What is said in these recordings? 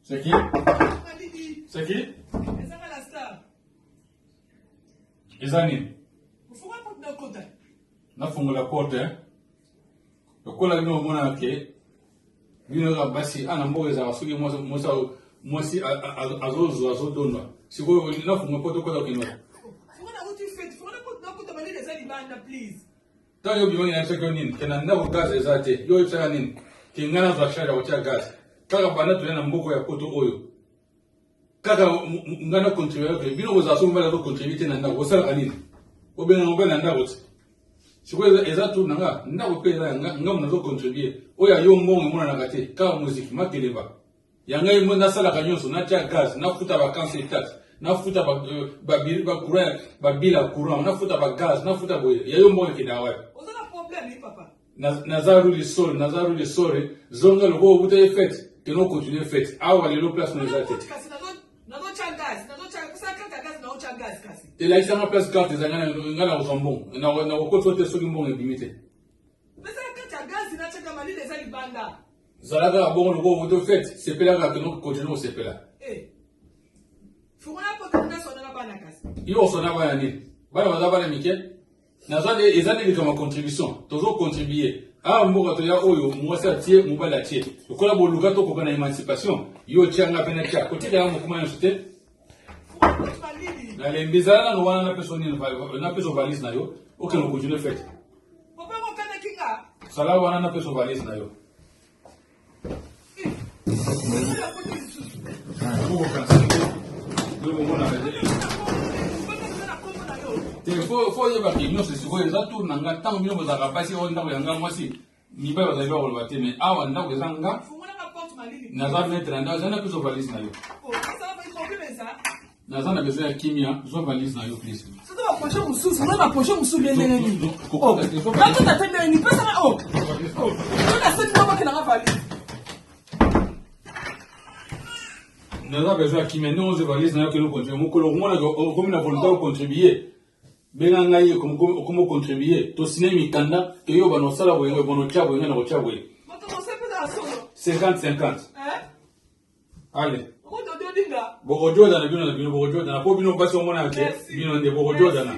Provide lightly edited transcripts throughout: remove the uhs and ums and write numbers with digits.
C'est qui? C'est qui? Ezani. Na fungo la porte, hein? Le cola no mona ke. Bino ga basi ana mboga za wasugi mosi azo donwa. Siko na fungo porte ko da kinwa. Please. Ta yo biwangi na chako nini? Kena nda gas ezate. Yo chaka nini? Kingana za shara wa gas. Kaka bana tulena mboko ya poto oyo. Kaka ngana contribuer bino ko za so mbala ko contribuer na nda wosala anini. Obena ngobena nda wote. Siko ezatu nanga nda ko pela nga mna zo contribuer. Oya yo mbongo mona na kate. Ka musique makeleba. Yanga imo na sala kanyoso na tia gas na futa vacances tax. Na futa ba courant ba bila courant na futa ba gaz na futa boye yayo mbongo kidawa Ozana problème papa nazaru le sore zonga le go buta effect que non continuer fait awa le lo place no zate nazo changas kusaka gaz na changas kasi et là ça ma place carte zangana ngana uzambon na ko sote soki mbongo limité mais ça ka gaz na changa mali les alibanda zalaga bongo le go buta fait c'est pela que non continuer c'est pela Yo sona ba yani bana bazaba na mike nazande ezane kama contribution tozo contribuer mboka to ya oyo mwasa tie mubala tie ukola boluka to kokana emancipation yo tianga pena tia kotika yango kuma yote na lembizana no wana na personi na peso valise na yo okeno continue fait papa ko kana kinga sala wana na peso valise na yo faut y avoir une c'est quoi ça tourne en tant que vous avez passé on dans yanga moi si ni ba za ba ko bate mais awa ndako zanga na za mettre ndako zana plus valise na yo na zana besoin ya kimia zo valise na yo please ça doit approcher mususu on va approcher mususu bien nene oh quand tu t'attends ni pas ça oh on a cette maman qui n'a pas valise na za besoin ya kimia non zo valise na yo que nous contribuer mo ko ngona comme na volonté contribuer benga ngai comme contribuer to signer mikanda que yo bano sala boyengo bono chabo ngana ko chabo 50-50 allez bogojo dana bino bogojo dana po bino basi omona ke bino de bogojo dana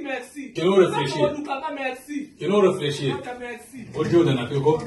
merci que nous réfléchir merci que nous réfléchir bogojo dana ko